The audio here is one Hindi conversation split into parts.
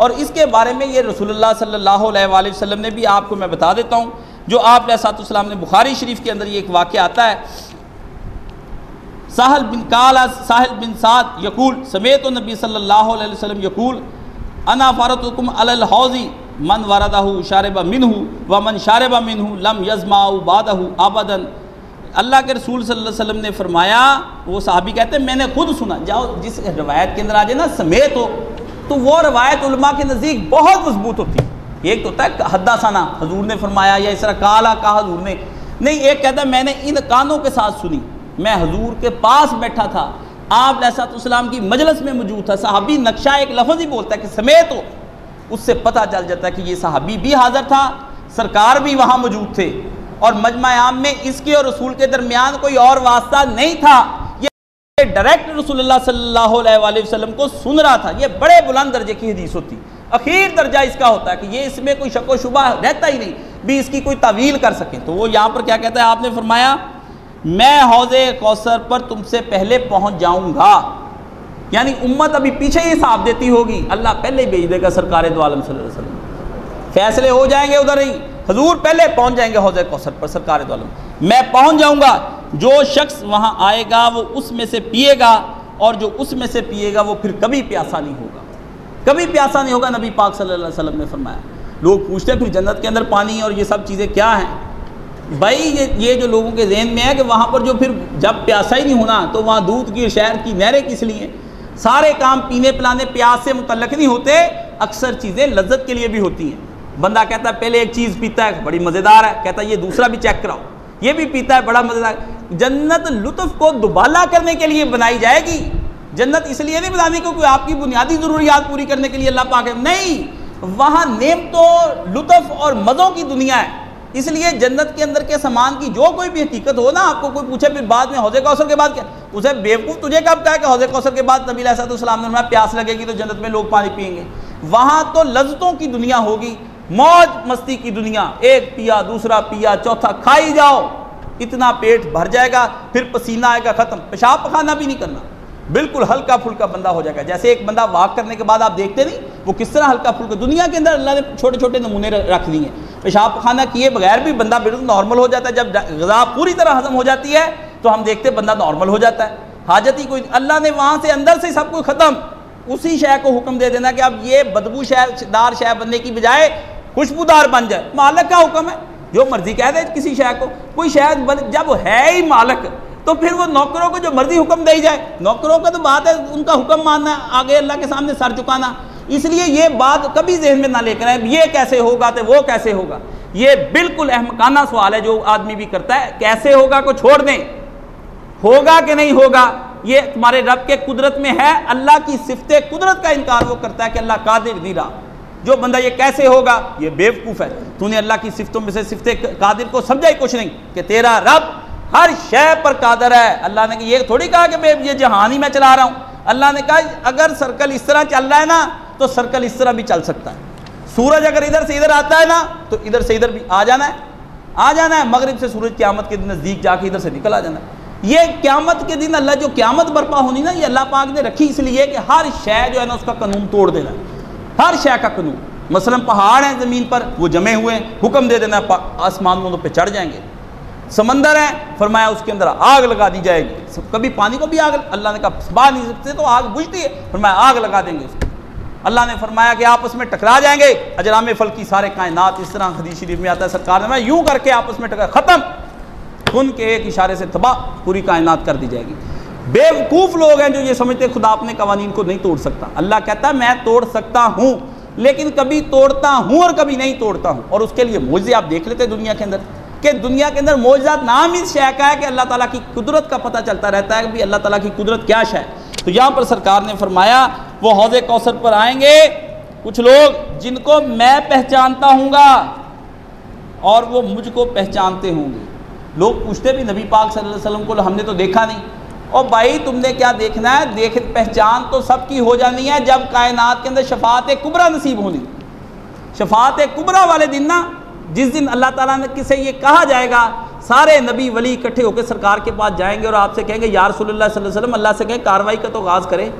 और इसके बारे में ये रसूलुल्लाह सल्लल्लाहु अलैहि वसल्लम ने भी, आपको मैं बता देता हूँ, जो आप अलैहिस्सलाम ने बुखारी शरीफ के अंदर ये एक वाक़या आता है, साहिल बिन साद यकूल समेत नबी सल्लल्लाहु अलैहि वसल्लम यकूल अना फ़ारतुकुम अलल हौज़ी मन वरदहु शारिबा मिनहु व मन शारिबा मिनहु लम यज़माउ बादहु अबदन। अल्लाह के रसूल सल्लल्लाहु अलैहि वसल्लम ने फरमाया, वो सहाबी कहते हैं मैंने खुद सुना, जाओ जिस रवायत के अंदर आ जाए ना समेत हो, तो वो रवायत उलमा के नज़दीक बहुत मजबूत होती है। एक तो होता है हद्दासाना, हजूर ने फरमाया, या इस तरह काला कहा हजूर ने, नहीं, एक कहता है मैंने इन कानों के साथ सुनी, मैं हजूर के पास बैठा था, आप अलैहिस्सलाम की मजलिस में मौजूद था। सहाबी नक्शा एक लफ्ज़ ही बोलता है कि समेत हो, उससे पता चल जाता है कि ये सहाबी भी हाज़िर था, सरकार भी वहाँ मौजूद थे, और मजमा आम में इसके और रसूल के दरमियान कोई और वास्ता नहीं था, ये डायरेक्ट रसूलुल्लाह सल्लल्लाहु अलैहि वसल्लम को सुन रहा था। ये बड़े बुलंद दर्जे की हदीस होती, अखीर दर्जा इसका होता है कि ये इसमें कोई शक व शुबा रहता ही नहीं भी इसकी कोई तावील कर सके। तो वो यहाँ पर क्या कहता है, आपने फरमाया मैं हौज़े कौसर पर तुमसे पहले पहुँच जाऊँगा, यानी उम्मत अभी पीछे ही हिसाब देती होगी, अल्लाह पहले ही भेज देगा सरकार दो आलम सल्लल्लाहु अलैहि वसल्लम, फैसले हो जाएंगे उधर ही, हजूर पहले पहुँच जाएंगे हौज़े कौसर पर, सरकार दो आलम, मैं पहुँच जाऊँगा, जो शख्स वहाँ आएगा वो उसमें से पिएगा, और जो उसमें से पिएगा वो फिर कभी प्यासा नहीं होगा, कभी प्यासा नहीं होगा। नबी पाक सल्लल्लाहु अलैहि वसल्लम ने फरमाया। लोग पूछते हैं फिर जन्नत के अंदर पानी और ये सब चीज़ें क्या हैं? भाई ये जो लोगों के जहन में है कि वहाँ पर जो फिर जब प्यासा ही नहीं होना तो वहाँ दूध की शहर की नहरें किस लिए? सारे काम पीने पिलाने प्यास से मुतल्लक नहीं होते, अक्सर चीज़ें लज्जत के लिए भी होती हैं। बंदा कहता है पहले एक चीज़ पीता है बड़ी मज़ेदार है, कहता है ये दूसरा भी चेक कराओ, ये भी पीता है बड़ा मज़ेदार। जन्नत लुत्फ़ को दुबाला करने के लिए बनाई जाएगी, जन्नत इसलिए नहीं बनानी क्योंकि आपकी बुनियादी ज़रूरियात पूरी करने के लिए अल्लाह पाक है, नहीं, वहाँ नेमतों लुत्फ़ और मज़ों की दुनिया है। इसलिए जन्नत के अंदर के सामान की जो कोई भी हकीकत हो ना, आपको कोई पूछे फिर बाद में हौज़े कौसर के बाद क्या, उसे बेवकूफ़ तुझे कब कहा कि हौज़े कौसर के बाद नबी अलैहिस्सलाम ने फरमाया प्यास लगेगी तो जन्नत में लोग पानी पिएंगे। वहाँ तो लज्जतों की दुनिया होगी, मौज मस्ती की दुनिया, एक पिया दूसरा पिया चौथा खाई जाओ, इतना पेट भर जाएगा, फिर पसीना आएगा ख़त्म, पेशाब पखाना भी नहीं करना, बिल्कुल हल्का फुल्का बंदा हो जाएगा। जैसे एक बंदा वाक करने के बाद आप देखते नहीं वो किस तरह हल्का फुल्का, दुनिया के अंदर अल्लाह ने छोटे छोटे नमूने रख दिए हैं। पेशाब पखाना किए बगैर भी बंदा बिल्कुल नॉर्मल हो जाता है, जब ग़िज़ा पूरी तरह हजम हो जाती है तो हम देखते बंदा नॉर्मल हो जाता है, हाजत ही कोई। अल्लाह ने वहाँ से अंदर से सब कुछ ख़त्म, उसी शय को हुक्म दे देना कि अब ये बदबू दार शय बनने की बजाय खुशबूदार बन जाए। मालिक का हुक्म है, जो मर्जी कह दे किसी शय को, कोई शय जब है ही मालिक तो फिर वो नौकरों को जो मर्जी हुक्म दे जाए, नौकरों का तो बात है उनका हुक्म मानना, आगे अल्लाह के सामने सर झुकाना। इसलिए ये बात कभी जहन में ना लेकर आए ये कैसे होगा तो वो कैसे होगा, ये बिल्कुल अहमकाना सवाल है जो आदमी भी करता है। कैसे होगा को छोड़ दें, होगा कि नहीं होगा ये तुम्हारे रब के कुदरत में है। अल्लाह की सिफते कुदरत का इनकार वो करता है कि अल्लाह कादिर नहीं रहा। जो बंदा ये कैसे होगा ये बेवकूफ़ है, तूने अल्लाह की सिफतों में से सिफते कादिर को समझा ही कुछ नहीं कि तेरा रब हर शय पर कादर है। अल्लाह ने ये थोड़ी कहा कि ये जहान ही मैं चला रहा हूँ, अल्लाह ने कहा अगर सर्कल इस तरह चल रहा है ना तो सर्कल इस तरह भी चल सकता है। सूरज अगर इधर से इधर आता है ना तो इधर से इधर भी आ जाना है, आ जाना है। मगरिब से सूरज क़यामत के दिन नज़दीक जाके इधर से निकल आ जाना है। ये क़यामत के दिन अल्लाह जो क़यामत बर्पा होनी ना, ये अल्लाह पाक ने रखी इसलिए कि हर शय जो है ना उसका कानून तोड़ देना है, हर शय का कानून। मसलन पहाड़ हैं ज़मीन पर वो जमे हुए हैं, हुक्म दे देना आसमानों पे चढ़ जाएंगे। समंदर है, फरमाया उसके अंदर आग लगा दी जाएगी। कभी पानी को भी आग अल्लाह ने कहा बाहर नहीं सकते तो आग बुझती है, फरमाया आग लगा देंगे उसको। अल्लाह ने फरमाया कि आपस में टकरा जाएंगे, अजराम फल की सारे कायनात, इस तरह हदीस शरीफ में आता है सरकार ने यूं करके आपस में टकरा ख़त्म, खून के एक इशारे से तबाह पूरी कायनात कर दी जाएगी। बेवकूफ़ लोग हैं जो ये समझते खुदा अपने कवानीन को नहीं तोड़ सकता। अल्लाह कहता है मैं तोड़ सकता हूँ, लेकिन कभी तोड़ता हूँ और कभी नहीं तोड़ता हूँ। और उसके लिए मौजज़े आप देख लेते दुनिया के अंदर, कि दुनिया के अंदर मौजज़ात नाम इस शय का है कि अल्लाह ताला की कुदरत का पता चलता रहता है कि भाई अल्लाह ताला की कुदरत क्या शय है। तो यहाँ पर सरकार ने फरमाया वो हौज़े कौसर पर आएंगे कुछ लोग जिनको मैं पहचानता हूँगा और वो मुझको पहचानते होंगे। लोग पूछते भी नबी पाक सल्लल्लाहु अलैहि वसल्लम को हमने तो देखा नहीं। और भाई तुमने क्या देखना है, देख पहचान तो सबकी हो जानी है जब कायनात के अंदर शफाअत कुबरा नसीब होनी। शफाअत कुबरा वाले दिन ना, जिस दिन अल्लाह ताला ने किसे ये कहा जाएगा, सारे नबी वली इकट्ठे होकर सरकार के पास जाएंगे और आपसे कहेंगे या रसूलुल्लाह सल्लल्लाहु अलैहि वसल्लम, अल्लाह से कहें कार्रवाई का तो आगाज़ करें।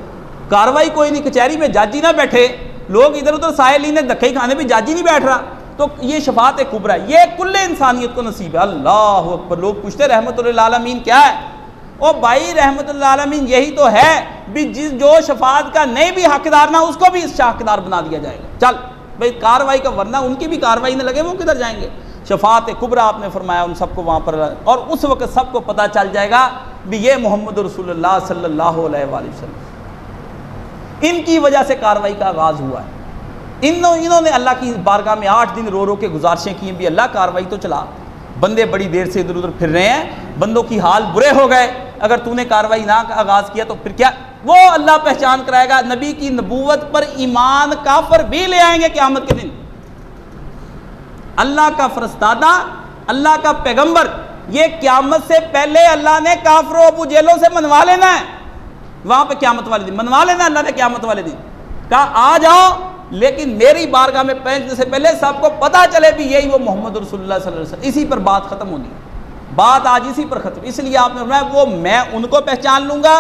कार्रवाई कोई नहीं, कचहरी में जज ही ना बैठे, लोग इधर उधर साहिलीन धक्के खाने भी जाजी नहीं बैठ रहा। तो ये शफात कुबरा है, ये कुल्ले इंसानियत को नसीब है। अल्लाह अकबर। लोग पूछते रहमतुल्लिल आलमीन क्या है? ओ भाई रहमतुल्लिल आलमीन यही तो है भी, जो शफात का नहीं भी हकदार ना उसको भी इसका हकदार बना दिया जाएगा। चल भाई कार्रवाई का, वरना उनकी भी कार्रवाई न लगे वो किधर जाएंगे। शफात कुबरा आपने फरमाया उन सबको वहाँ पर, और उस वक्त सबको पता चल जाएगा भी ये मोहम्मद रसूलुल्लाह सल्लल्लाहु अलैहि वसल्लम, इनकी वजह से कार्रवाई का आगाज़ हुआ है। इन्होंने अल्लाह की बारगाह में 8 दिन रो रो के गुजारिशें की भी अल्लाह कार्रवाई तो चला, बंदे बड़ी देर से इधर उधर फिर रहे हैं, बंदों की हाल बुरे हो गए, अगर तूने कार्रवाई ना आगाज़ किया तो फिर क्या? वो अल्लाह पहचान कराएगा। नबी की नबूवत पर ईमान काफिर भी ले आएंगे क़यामत के दिन। अल्लाह का फरस्तादा, अल्लाह का पैगंबर, ये क़यामत से पहले अल्लाह ने काफिरों अबू जेलों से मनवा लेना है। वहां पे क़यामत वाले दिन मनवा लेना अल्लाह ने। क़यामत वाले दिन कहा आ जाओ, लेकिन मेरी बारगाह में पहुंचने से पहले सबको पता चले भी यही वो मोहम्मद रसूलुल्लाह सल्लल्लाहु अलैहि वसल्लम। इसी पर बात खत्म होनी है, बात आज इसी पर खत्म। इसलिए आपने फरमाया वो मैं उनको पहचान लूंगा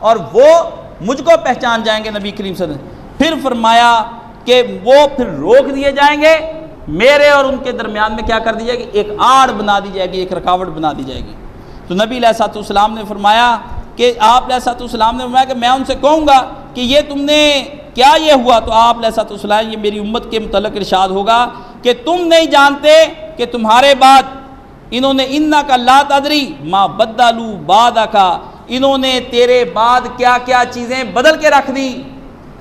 और वो मुझको पहचान जाएंगे नबी करीम सल्लल्लाहु अलैहि वसल्लम। फिर फरमाया कि वो फिर रोक दिए जाएंगे, मेरे और उनके दरमियान में क्या कर दी जाएगी? एक आड़ बना दी जाएगी, एक रुकावट बना दी जाएगी। तो नबी अलैहिस्सलाम ने फरमाया कि आप अलैहिस्सलाम ने फरमाया कि मैं उनसे कहूँगा कि ये तुमने क्या ये हुआ? तो आप अलैहिस्सलाम ये मेरी उम्मत के मुतल्लिक़ इरशाद होगा कि तुम नहीं जानते कि तुम्हारे बाद इन्होंने इन्ना का ला तदरी मा बद्दलू बादा का, इन्होंने तेरे बाद क्या क्या चीज़ें बदल के रख दी।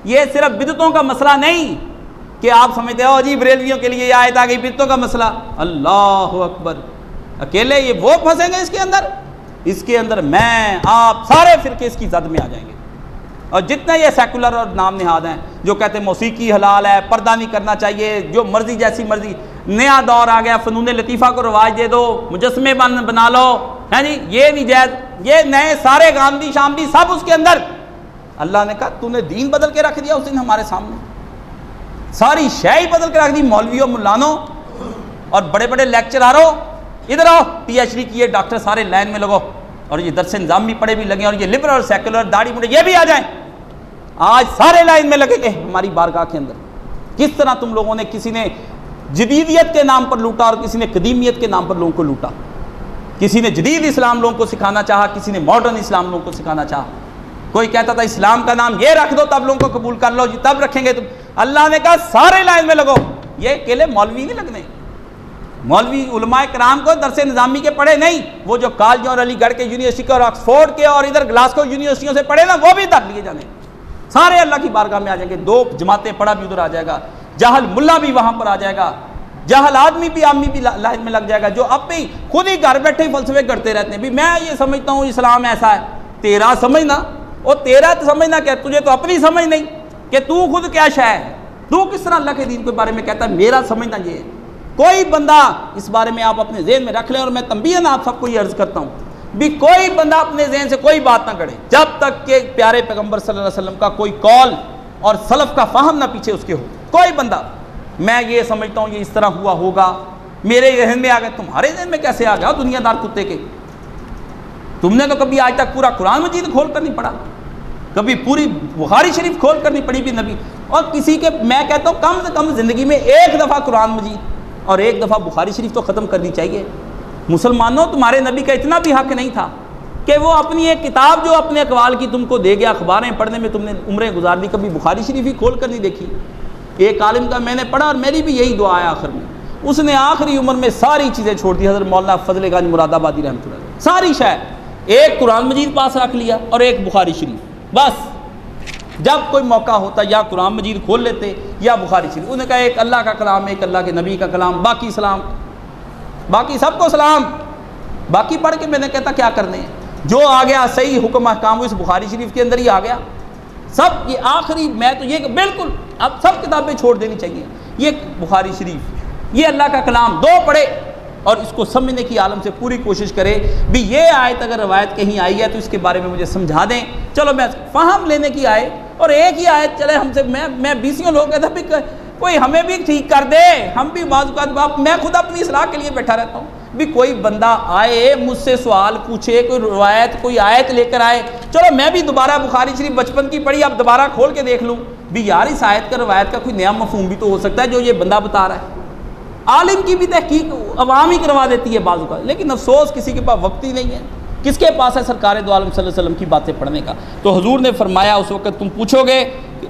ये सिर्फ बिदतों का मसला नहीं कि आप समझते हो अजीब बरेलवियों के लिए आयत आ गई बिदतों का मसला। अल्लाह अकबर। अकेले ये वो फंसेंगे इसके अंदर मैं आप सारे फिरके इसकी जद में आ जाएंगे। और जितने ये सेकुलर और नाम निहाद हैं जो कहते हैं मौसीकी हलाल है, पर्दा नहीं करना चाहिए, जो मर्जी जैसी मर्जी, नया दौर आ गया, फ़नून लतीफ़ा को रवाज दे दो, मुजस्मे बना लो, है जी, ये नहीं जायज़, ये नए सारे गांधी शामदी सब उसके अंदर। अल्लाह ने कहा तूने दीन बदल के रख दिया उस दिन हमारे सामने, सारी शय ही बदल के रख दी। मौलवियों मुल्लानों और बड़े बड़े लेक्चरारों, इधर आओ, PhD किए डॉक्टर सारे लाइन में लगो, और ये दरस निज़ाम भी पढ़े भी लगे, और ये लिबरल और सेकुलर दाढ़ी मुंडे ये भी आ जाएं, आज सारे लाइन में लगेंगे हमारी बारगाह के अंदर। किस तरह तुम लोगों ने, किसी ने जदीदियत के नाम पर लूटा और किसी ने कदीमियत के नाम पर लोगों को लूटा। किसी ने जदीद इस्लाम लोगों को सिखाना चाहा, किसी ने मॉडर्न इस्लाम लोगों को सिखाना चाहा। कोई कहता था इस्लाम का नाम ये रख दो तब लोगों को कबूल कर लो जी, तब रखेंगे तुम। अल्लाह ने कहा सारे लाइन में लगो। ये अकेले मौलवी नहीं लगने, मौलवी उलमाए कराम को दरसे निज़ामी के पढ़े नहीं, वो जो कॉलेज और अलीगढ़ के यूनिवर्सिटी और ऑक्सफोर्ड के और इधर ग्लासगो यूनिवर्सिटियों से पढ़े ना, वो भी तक लिए जाने, सारे अल्लाह की बारगाह में आ जाएंगे। 2 जमातें पढ़ा भी उधर आ जाएगा, जाहल मुल्ला भी वहां पर आ जाएगा, जाहल आदमी भी आदमी भी लाइन में लग जाएगा, जो अब भी खुद ही घर बैठे ही फलसफे करते रहते हैं भी मैं ये समझता हूँ इस्लाम ऐसा है। तेरा समझना, और तेरा समझना क्या, तुझे तो अपनी समझ नहीं कि तू खुद क्या शय है, तू किस तरह अल्लाह के दीन के बारे में कहता है। मेरा समझना ये है। कोई बंदा इस बारे में आप अपने ज़हन में रख लें, और मैं तंबीहन आप सबको ये अर्ज़ करता हूँ भी कोई बंदा अपने ज़हन से कोई बात ना करे जब तक कि प्यारे पैगंबर सल्लल्लाहु अलैहि वसल्लम का कोई कौल और सलफ़ का फ़हम ना पीछे उसके हो। कोई बंदा मैं ये समझता हूँ ये इस तरह हुआ होगा, मेरे जहन में आ गया, तुम्हारे जहन में कैसे आ गया दुनियादार कुत्ते के? तुमने तो कभी आज तक पूरा कुरान मजीद खोल कर नहीं पढ़ा, कभी पूरी बुखारी शरीफ खोल कर नहीं पढ़ी भी नबी। और किसी के, मैं कहता हूँ कम से कम ज़िंदगी में एक दफ़ा कुरान मजीद और एक दफ़ा बुखारी शरीफ तो ख़त्म करनी चाहिए। मुसलमानों, तुम्हारे नबी का इतना भी हक़ नहीं था कि वो अपनी एक किताब जो अपने अक़वाल की तुमको दे गया, अखबारें पढ़ने में तुमने उम्रें गुजार दी, कभी बुखारी शरीफ ही खोल कर नहीं देखी। एक आलिम का मैंने पढ़ा और मेरी भी यही दुआ है आखिर में, उसने आखिरी उम्र में सारी चीज़ें छोड़ दी। हज़रत मौलाना फजल गंज मुरादाबादी रहमतुल्लाह अलैह, सारी शायद एक कुरान मजीद पास रख लिया और एक बुखारी शरीफ, बस जब कोई मौका होता या कुरान मजीद खोल लेते या बुखारी शरीफ। उन्होंने कहा एक अल्लाह का कलाम, एक अल्लाह के नबी का कलाम, बाकी सलाम, बाकी सबको सलाम, बाकी पढ़ के मैंने कहता क्या करने हैं, जो आ गया सही हुक्म अहकाम इस बुखारी शरीफ के अंदर ही आ गया सब। ये आखिरी, मैं तो ये बिल्कुल अब सब किताबें छोड़ देनी चाहिए। ये बुखारी शरीफ, ये अल्लाह का कलाम, 2 पढ़े और इसको समझने की आलम से पूरी कोशिश करे भी ये आयत अगर रवायत कहीं आई है तो इसके बारे में मुझे समझा दें, चलो मैं फ़हम लेने की आए। और एक ही आयत चले हमसे, मैं 20 लोग कहता भी कोई हमें भी ठीक कर दे, हम भी बात, मैं खुद अपनी इस्लाह के लिए बैठा रहता हूँ भी कोई बंदा आए मुझसे सवाल पूछे, कोई रवायत कोई आयत लेकर आए, चलो मैं भी दोबारा बुखारी शरीफ बचपन की पढ़ी अब दोबारा खोल के देख लूँ, भी यार इस आयत का रवायत का कोई नया मफहूम भी तो हो सकता है जो ये बंदा बता रहा है। आलिम की भी तहकीक अवाम ही करवा देती है बाज़ का, लेकिन अफसोस किसी के पास वक्त ही नहीं है। किसके पास है सरकार दो आलम सल्लल्लाहु अलैहि वसल्लम की बातें पढ़ने का। तो हुजूर ने फरमाया उस वक़्त तुम पूछोगे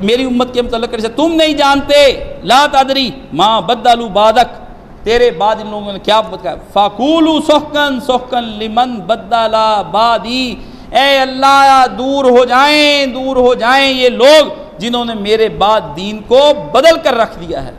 मेरी उम्मत के मतलब कैसे, तुम नहीं जानते, ला तदरी माँ बदलू बादक, तेरे बाद इन लोगों ने क्या बताया, फ़ाकूलू सोहकन सोहकन लिमन बदला बादी, ए अल्लाह दूर हो जाएं ये लोग जिन्होंने मेरे बाद दीन को बदल कर रख दिया है।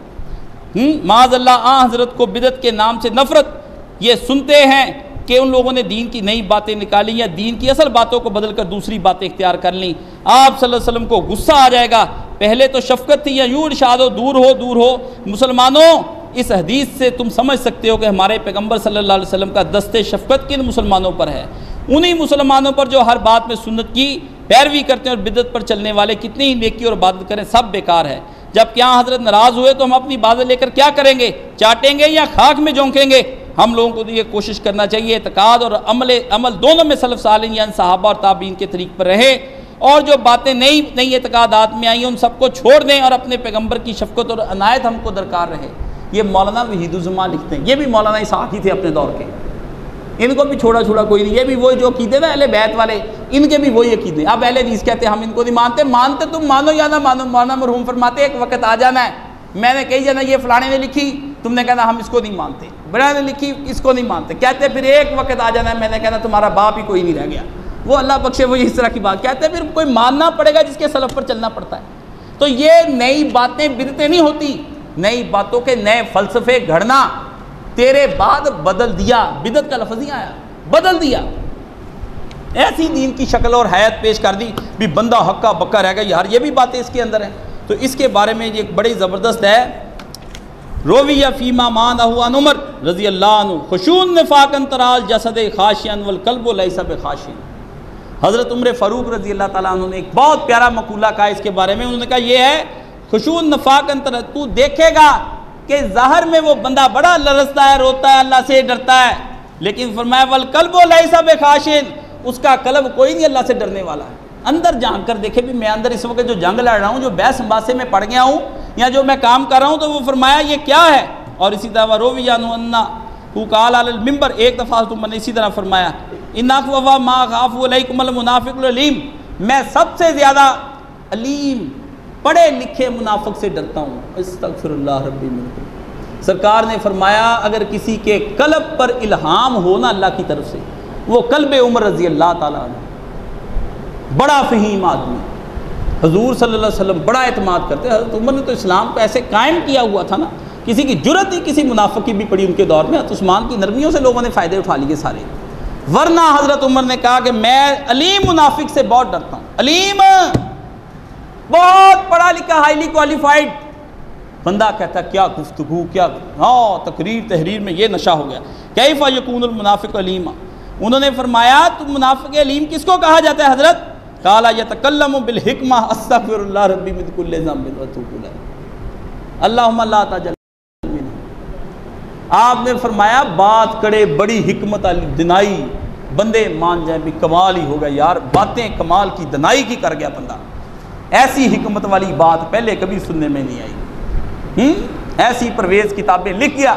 माज़अल्लाह हज़रत को बिदत के नाम से नफ़रत, ये सुनते हैं कि उन लोगों ने दीन की नई बातें निकाली या दीन की असल बातों को बदल कर दूसरी बातें इख्तियार कर लीं। आप सल्लल्लाहु अलैहि वसल्लम को गुस्सा आ जाएगा, पहले तो शफ़क़त थी या यूँ इरशाद हो दूर हो। मुसलमानों, इस हदीस से तुम समझ सकते हो कि हमारे पैगम्बर सल्लल्लाहु अलैहि वसल्लम का दस्ते शफ़क़त किन मुसलमानों पर है। उन्हीं मुसलमानों पर जो हर बात में सुन्नत की पैरवी करते हैं और बिदत पर चलने वाले कितनी ही नेकी और इबादत करें सब बेकार है। जब क्या हज़रत नाराज़ हुए तो हम अपनी इबादत लेकर क्या करेंगे, चाटेंगे या खाक में झोंकेंगे। हम लोगों को तो ये कोशिश करना चाहिए एतकाद और अमल दोनों में सलफ़ सालिहीन यानी सहाबा और ताबीन के तरीक़ पर रहे, और जो बातें नई एतकादात में आई उन सबको छोड़ दें और अपने पैगम्बर की शफ़क़त और अनायत हमको दरकार रहे। ये मौलाना वहीदुज़्ज़मान लिखते हैं, ये भी मौलाना इसहाक़ ही थे अपने दौर के, इनको भी छोड़ा कोई नहीं, ये भी वही जो अक़ीदे ना अहले बैत वाले, इनके भी वही अक़ीदे। अब अहले हदीस कहते हैं हम इनको नहीं मानते तुम मानो या ना मानो। मौलाना मरहूम फरमाते एक वक्त आ जाना है, मैंने कही जाना ये फ़लाने ने लिखी, तुमने कहना हम इसको नहीं मानते, बड़ा ने लिखी इसको नहीं मानते, कहते फिर एक वक्त आ जाना है, मैंने कहना तुम्हारा बाप ही कोई नहीं रह गया। वो अल्लाह बख्शे वही इस तरह की बात कहते, फिर कोई मानना पड़ेगा जिसके सलफ़ पर चलना पड़ता है। तो ये नई बातें बिदतें नहीं होती, नई बातों के नए फ़लसफ़े घड़ना तेरे बाद बदल दिया, बिदत का लफ्ज़ नहीं आया, बदल दिया, ऐसी दीन की शक्ल और हैत पेश कर दी भी बंदा हक्का बक्का रह गया, यार ये भी बातें इसके अंदर हैं। तो इसके बारे में ये बड़ी ज़बरदस्त है। रोविया फ़ीमा मान अन उमर रज़ी अल्लाह अन्हु खुशून निफ़ाक़न तराल जसद खाशियन वल क़ल्बु लैसा बिखाशिन। हज़रत उमर फ़ारूक रज़ी अल्लाह ताला अन्हु ने एक बहुत प्यारा मक़ूला कहा इसके बारे में। उन्होंने कहा ये है खुशून निफ़ाक़न तराल, तू देखेगा कि ज़ाहिर में वो बंदा बड़ा लरसता है, रोता है, अल्लाह से डरता है, लेकिन फरमाया वल क़ल्बु लैसा बिखाशिन, उसका कल्ब कोई नहीं अल्लाह से डरने वाला है। अंदर झांक कर देखे भी मैं अंदर इस वक्त जो जंग लड़ रहा हूँ, जो बहस बासे में पड़ गया हूँ या जो मैं काम कर रहा हूँ, तो वो फरमाया ये क्या है। और इसी तरह रोवियान्ना काल अल मिंबर, एक दफ़ा तुमने इसी तरह फरमाया इन्ना वफ़ा मा खाफ़ु अलैकुमुल मुनाफ़िकुल अलीम, मैं सबसे ज़्यादा अलीम पढ़े लिखे मुनाफिक से डरता हूँ। अस्तग़फिरुल्लाह रब्बी मिन। सरकार ने फरमाया अगर किसी के कल्ब पर इल्हाम हो ना अल्लाह की तरफ से, वो कल्ब उमर रज़ी अल्लाह ताला अन्हु, बड़ा फ़हीम आदमी, हुज़ूर सल्लल्लाहु अलैहि वसल्लम बड़ा एतमाद करते। हज़रत उमर ने तो इस्लाम को ऐसे कायम किया हुआ था ना, किसी की जुर्रत ही किसी मुनाफिक की भी पड़ी उनके दौर में। हज़रत उस्मान की नरमियों से लोगों ने फ़ायदे उठा लिए सारे। वरना हज़रत उमर ने कहा कि मैं अलीम मुनाफिक से बहुत डरता हूँ। अलीम बहुत पढ़ा लिखा हाईली क्वालिफाइड बंदा कहता क्या गुफ्तगू, क्या हाँ तकरीर तहरीर में ये नशा हो गया। कैफ़ा यकूनुल मुनाफिक अलीमा, उन्होंने फरमाया तो मुनाफिक अलीम किसको कहा जाता है हज़रत? काला यतकल्लमु बिल हिकमा अस्तग़फिरुल्लाह रब्बी मिन कुल्लि ज़ंबिन व अतूबु इलैह अल्लाहुम्मा ला तजल। आपने फरमाया बात करे बड़ी हिकमत वाली दिनाई, बंदे मान जाए भी कमाल ही होगा यार, बातें कमाल की दिनाई की कर गया बंदा। ऐसी हिकमत वाली बात पहले कभी सुनने में नहीं आई। ऐसी परवेज़ किताबें लिख गया,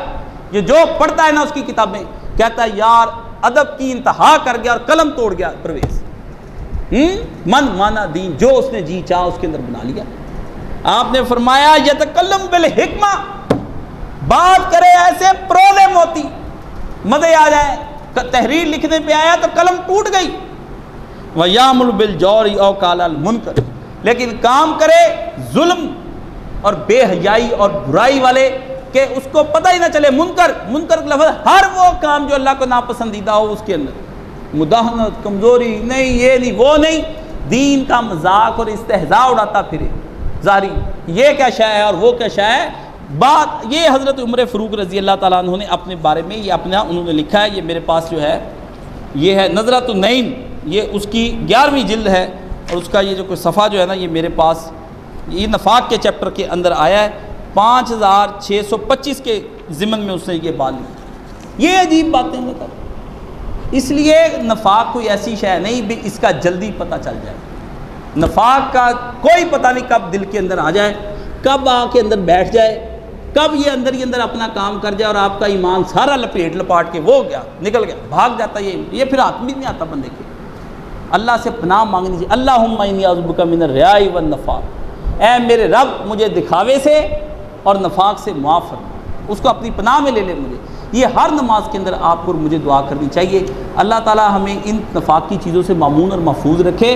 ये जो पढ़ता है ना उसकी किताबें कहता है यार अदब की इंतहा कर गया और कलम तोड़ गया परवेज़। मन माना दीन जो उसने जी चाह उसके अंदर बना लिया। आपने फरमाया यतकल्लम बिल हिकमा, बात करे ऐसे प्रोले मोती, मज़े आ जाए। तहरीर लिखने पे आया तो कलम टूट गई। वयामुल बिल जौरी औ कालाल मुनकर, लेकिन काम करे जुल्म और बेहयाई और बुराई वाले के उसको पता ही ना चले। मुनकर, मुनकर लफ्ज़ हर वो काम जो अल्लाह को नापसंदीदा हो उसके अंदर मुदाहनत, कमज़ोरी, नहीं ये नहीं वो नहीं, दीन का मजाक और इस्तेहज़ा उड़ाता फिरे जारी, ये क्या शय है और वो क्या शय है। बात ये हज़रत उमर फ़ारूक रज़ी अल्लाह ताला अन्हु ने अपने बारे में ये अपना उन्होंने लिखा है। ये मेरे पास जो है ये है नज़रतुन नईम, ये उसकी 11वीं जिल्द है और उसका ये जो कोई सफ़ा जो है ना ये मेरे पास ये नफाक के चैप्टर के अंदर आया है। 5625 के ज़िमन में उसने ये बात लिखी। ये अजीब बातें मतलब, इसलिए नफाक कोई ऐसी शय नहीं भी इसका जल्दी पता चल जाए। नफाक का कोई पता नहीं कब दिल के अंदर आ जाए, कब आके अंदर बैठ जाए, कब ये अंदर ही अंदर अपना काम कर जाए और आपका ईमान सारा लपेट लपाट के वो गया, निकल गया, भाग जाता ये फिर हाथ में नहीं आता बंदे के। अल्लाह से पनाह मांगनी चाहिए। अल्लाहुम्मा इन्नी अऊज़ुबिका मिनर रियाई वन नफाक, ऐ मेरे रब मुझे दिखावे से और नफाक से मुआफ़ फरमा, उसको अपनी पनाह में ले ले मुझे। ये हर नमाज के अंदर आपको मुझे दुआ करनी चाहिए। अल्लाह ताला हमें इन नफाक की चीज़ों से मामून और महफूज रखे।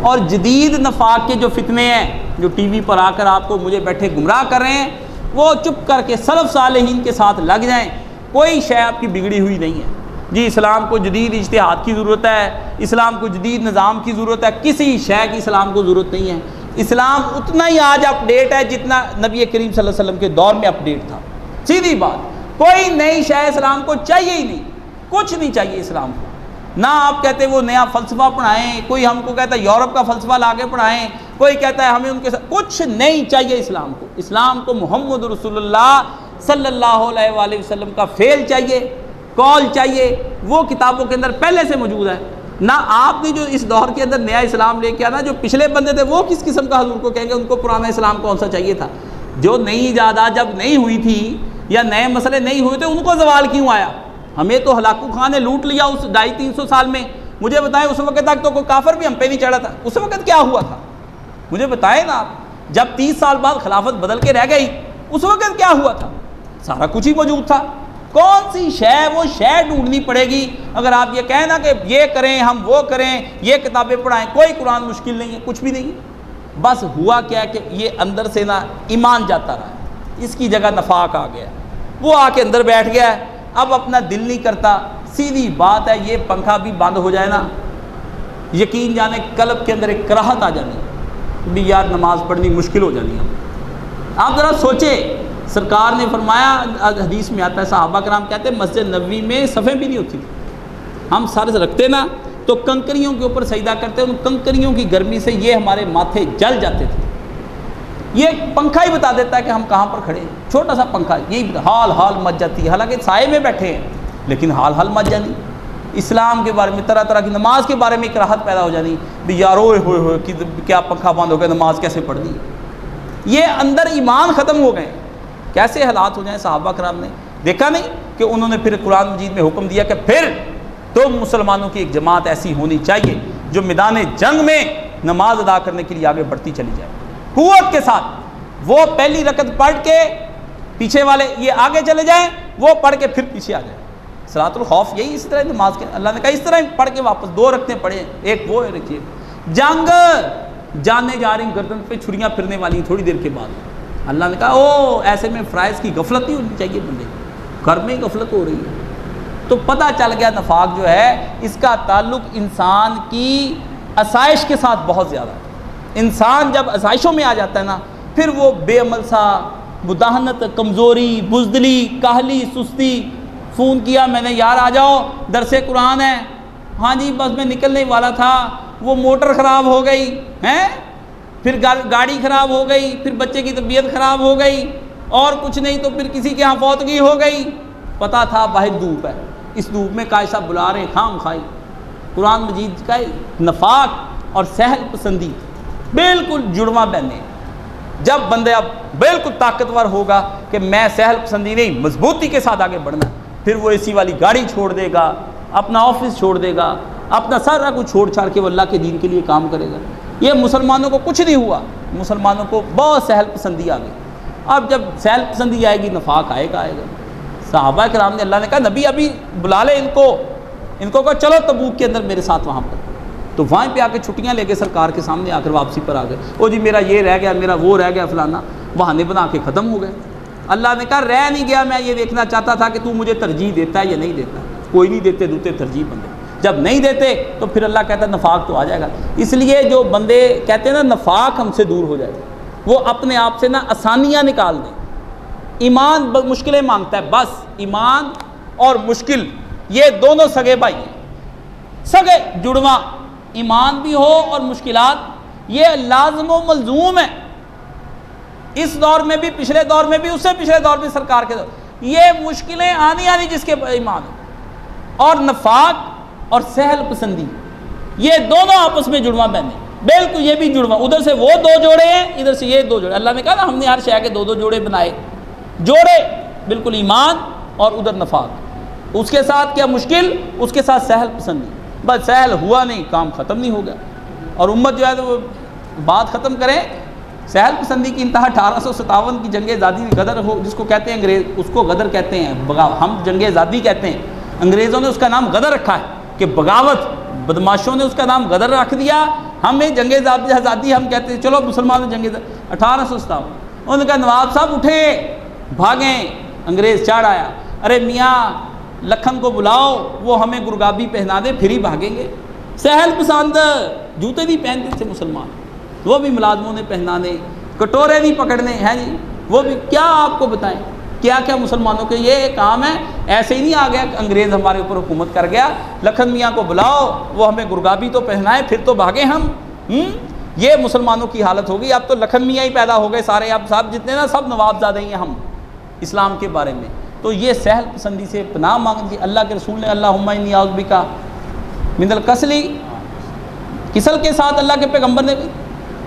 और जदीद नफाक के जो फितने हैं जो टीवी पर आकर आपको मुझे बैठे गुमराह कर रहे हैं, वो चुप करके सलफ़ सालेहीन के साथ लग जाएं। कोई शय आपकी बिगड़ी हुई नहीं है जी। इस्लाम को जदीद इज्तिहाद की ज़रूरत है, इस्लाम को जदीद निज़ाम की ज़रूरत है, किसी शय की इस्लाम को ज़रूरत नहीं है। इस्लाम उतना ही आज अपडेट है जितना नबी करीम सल्लल्लाहु अलैहि वसल्लम के दौर में अपडेट था। सीधी बात, कोई नई शय इस्लाम को चाहिए ही नहीं, कुछ नहीं चाहिए इस्लाम को। ना आप कहते वो नया फ़लसफ़ा पढ़ाएं, कोई हमको कहता है यूरोप का फ़लसफ़ा ला के पढ़ाएँ, कोई कहता है हमें उनके साथ, कुछ नहीं चाहिए इस्लाम को। इस्लाम को मोहम्मद रसूलुल्लाह सल्लल्लाहु अलैहि वसल्लम का फ़ेल चाहिए, कौल चाहिए, वो किताबों के अंदर पहले से मौजूद है। ना आपने जो इस दौर के अंदर नया इस्लाम लेके आना, जो पिछले बंदे थे वो किस किस्म का हजूर को कहेंगे, उनको पुराना इस्लाम कौन सा चाहिए था। जो नई इजादा जब नहीं हुई थी या नए मसले नहीं हुए थे, उनको सवाल क्यों आया। हमें तो हलाकू खान ने लूट लिया उस 250-300 साल में। मुझे बताएं उस वक्त तक तो कोई काफिर भी हम पे नहीं चढ़ा था। उस वक्त क्या हुआ था मुझे बताएं ना आप। जब 30 साल बाद खिलाफत बदल के रह गई, उस वक्त क्या हुआ था, सारा कुछ ही मौजूद था। कौन सी शय, वो शय ढूंढनी पड़ेगी। अगर आप ये कहें ना कि ये करें हम वो करें, ये किताबें पढ़ाएं, कोई कुरान मुश्किल नहीं है, कुछ भी नहीं है। बस हुआ क्या कि ये अंदर से ना ईमान जाता रहा, इसकी जगह नफाक आ गया, वो आके अंदर बैठ गया है। अब अपना दिल नहीं करता। सीधी बात है, ये पंखा भी बंद हो जाए ना, यकीन जाने कल्ब के अंदर एक कराहत आ जानी भी, यार नमाज पढ़नी मुश्किल हो जानी है। आप ज़रा सोचे, सरकार ने फरमाया, हदीस में आता है, सहाबा कराम कहते हैं मस्जिद नबवी में सफ़ें भी नहीं होती थी। हम सर रखते ना तो कंकरियों के ऊपर सजदा करते, उन कंकरियों की गर्मी से ये हमारे माथे जल जाते थे। ये पंखा ही बता देता है कि हम कहाँ पर खड़े हैं। छोटा सा पंखा यही हाल हाल मच जाती है, हालांकि साए में बैठे हैं लेकिन हाल हाल मच जानी। इस्लाम के बारे में, तरह तरह की नमाज के बारे में एक राहत पैदा हो जानी भी, यार ओए होए कि क्या पंखा बंद हो गया, नमाज कैसे पढ़नी। ये अंदर ईमान ख़त्म हो गए। कैसे हालात हो जाए। सहाबा कराम ने देखा नहीं कि उन्होंने फिर कुरान मजीद में हुक्म दिया कि फिर तो मुसलमानों की एक जमात ऐसी होनी चाहिए जो मैदान जंग में नमाज अदा करने के लिए आगे बढ़ती चली जाए कुव्वत के साथ। वो पहली रकत पढ़ के पीछे वाले ये आगे चले जाएं, वो पढ़ के फिर पीछे आ जाए। सलातुल खौफ यही इस तरह नमाज के अल्लाह ने कहा इस तरह पढ़ के वापस 2 रकतें पढ़े, एक वो है रखिए। जंग जाने जा रही, गर्दन पे छुरियां फिरने वाली थोड़ी देर के बाद अल्लाह ने कहा ओ ऐसे में फ़राइज़ की गफलत नहीं होनी चाहिए, बंदे घर में ही गफलत हो रही है। तो पता चल गया नफाक जो है इसका ताल्लुक इंसान की आसाइश के साथ बहुत ज़्यादा है। इंसान जब आसाइशों में आ जाता है ना, फिर वो बेअमल सा, मुदाहनत, कमज़ोरी, बुज़दिली, काहली, सुस्ती। फ़ोन किया मैंने, यार आ जाओ दरसे कुरान है। हाँ जी बस मैं निकलने वाला था, वो मोटर ख़राब हो गई हैं, फिर गाड़ी ख़राब हो गई, फिर बच्चे की तबीयत ख़राब हो गई, और कुछ नहीं तो फिर किसी के यहाँ फौतगी हो गई। पता था बाहर धूप है, इस धूप में कायद साहब बुला रहे खाम खाई। कुरान मजीद का नफाक और सहल पसंदी बिल्कुल जुड़वा बहने। जब बंदे अब बिल्कुल ताकतवर होगा कि मैं सहल पसंदी नहीं, मजबूती के साथ आगे बढ़ना, फिर वो एसी वाली गाड़ी छोड़ देगा, अपना ऑफिस छोड़ देगा, अपना सारा कुछ छोड़ छाड़ के वो अल्लाह के दीन के लिए काम करेगा। ये मुसलमानों को कुछ नहीं हुआ, मुसलमानों को बहुत सहल पसंदी आ गई। अब जब सहल पसंदी आएगी नफाक आएगा। सहाबा कराम ने, अल्लाह ने कहा नबी अभी बुला ले इनको कहा चलो तबूक के अंदर मेरे साथ वहाँ पर। तो वहाँ पे आके छुट्टियाँ लेके सरकार के सामने आकर वापसी पर आ गए। ओ जी मेरा ये रह गया, मेरा वो रह गया, फलाना, बहाने बना के ख़त्म हो गए। अल्लाह ने कहा रह नहीं गया, मैं ये देखना चाहता था कि तू मुझे तरजीह देता है या नहीं देता। कोई नहीं देते दूते तरजीह बंदे, जब नहीं देते तो फिर अल्लाह कहता है नफाक तो आ जाएगा। इसलिए जो बंदे कहते हैं ना नफाक हमसे दूर हो जाए, वो अपने आप से ना आसानियाँ निकाल दें। ईमान मुश्किलें मांगता है, बस ईमान और मुश्किल ये दोनों सगे भाई हैं, सगे जुड़वा। ईमान भी हो और मुश्किलात, ये लाज़िम व मलज़ूम है। इस दौर में भी, पिछले दौर में भी, उससे पिछले दौर में, सरकार के दौर, ये मुश्किलें आनी जिसके ईमान है। और नफाक और सहल पसंदी ये दोनों आपस में जुड़वा बहने। बिल्कुल ये भी जुड़वा, उधर से वो दो जोड़े हैं, इधर से ये दो जोड़े। अल्लाह ने कहा ना हमने हर शय के दो दो जोड़े बनाए, जोड़े बिल्कुल ईमान और उधर नफाक। उसके साथ क्या मुश्किल, उसके साथ सहल पसंदी, बस सहल हुआ नहीं, काम ख़त्म नहीं हो गया। और उम्मत जो है तो वो बात ख़त्म करें, सहल पसंदी की इंतहा 1857 की जंग आज़ादी में गदर हो, जिसको कहते हैं अंग्रेज़, उसको गदर कहते हैं, हम जंग आज़ादी कहते हैं, अंग्रेज़ों ने उसका नाम गदर रखा है कि बगावत, बदमाशों ने उसका नाम गदर रख दिया। हमें जंग आज़ादी हम कहते हैं, चलो मुसलमान जंग 1857। उन्होंने कहा नवाब साहब उठे, भागें, अंग्रेज़ चढ़ आया, अरे मियाँ लखन को बुलाओ, वो हमें गुरगाबी पहना दे, फिर ही भागेंगे। सहल पसंद, जूते नहीं पहनते थे मुसलमान, वो भी मुलाजमों ने पहनाने, कटोरे नहीं पकड़ने हैं जी, वो भी क्या आपको बताएं क्या क्या मुसलमानों के ये काम है। ऐसे ही नहीं आ गया अंग्रेज़ हमारे ऊपर हुकूमत कर गया, लखन मियाँ को बुलाओ, वो हमें गुरगाबी तो पहनाए, फिर तो भागे हम। ये मुसलमानों की हालत होगी। अब तो लखन मियाँ ही पैदा हो गए सारे, अब सब जितने ना सब नवाबजादे ही हैं हम इस्लाम के बारे में। तो ये सहल पसंदी से पनाह मांगनी। अल्लाह के रसूल ने अल्लाहुम्मा इन्नी औज़ु बिका मिनल कसली, किसल के साथ अल्लाह के पैगम्बर ने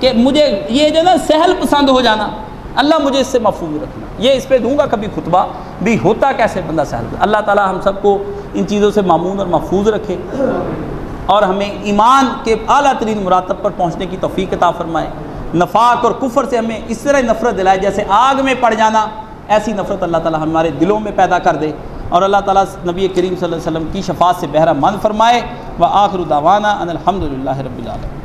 कि मुझे ये जो ना सहल पसंद हो जाना, अल्लाह मुझे इससे महफूज रखना। ये इस पर दूंगा कभी खुतबा भी, होता कैसे बंदा सहल। अल्लाह ताला हम सबको इन चीज़ों से मामून और महफूज रखे और हमें ईमान के आला तरीन मुरातब पर पहुँचने की तौफीक अता फरमाए। नफाक और कुफर से हमें इस तरह नफ़रत दिलाए जैसे आग में पड़ जाना, ऐसी नफ़रत अल्लाह ताला हमारे दिलों में पैदा कर दे और अल्लाह ताला नबी करीम सल्लल्लाहु अलैहि वसल्लम की शफाअत से बहरा मंद फरमाए। व आखिरु दावाना अनिल हम्दुलिल्लाहि रब्बिल आलमीन।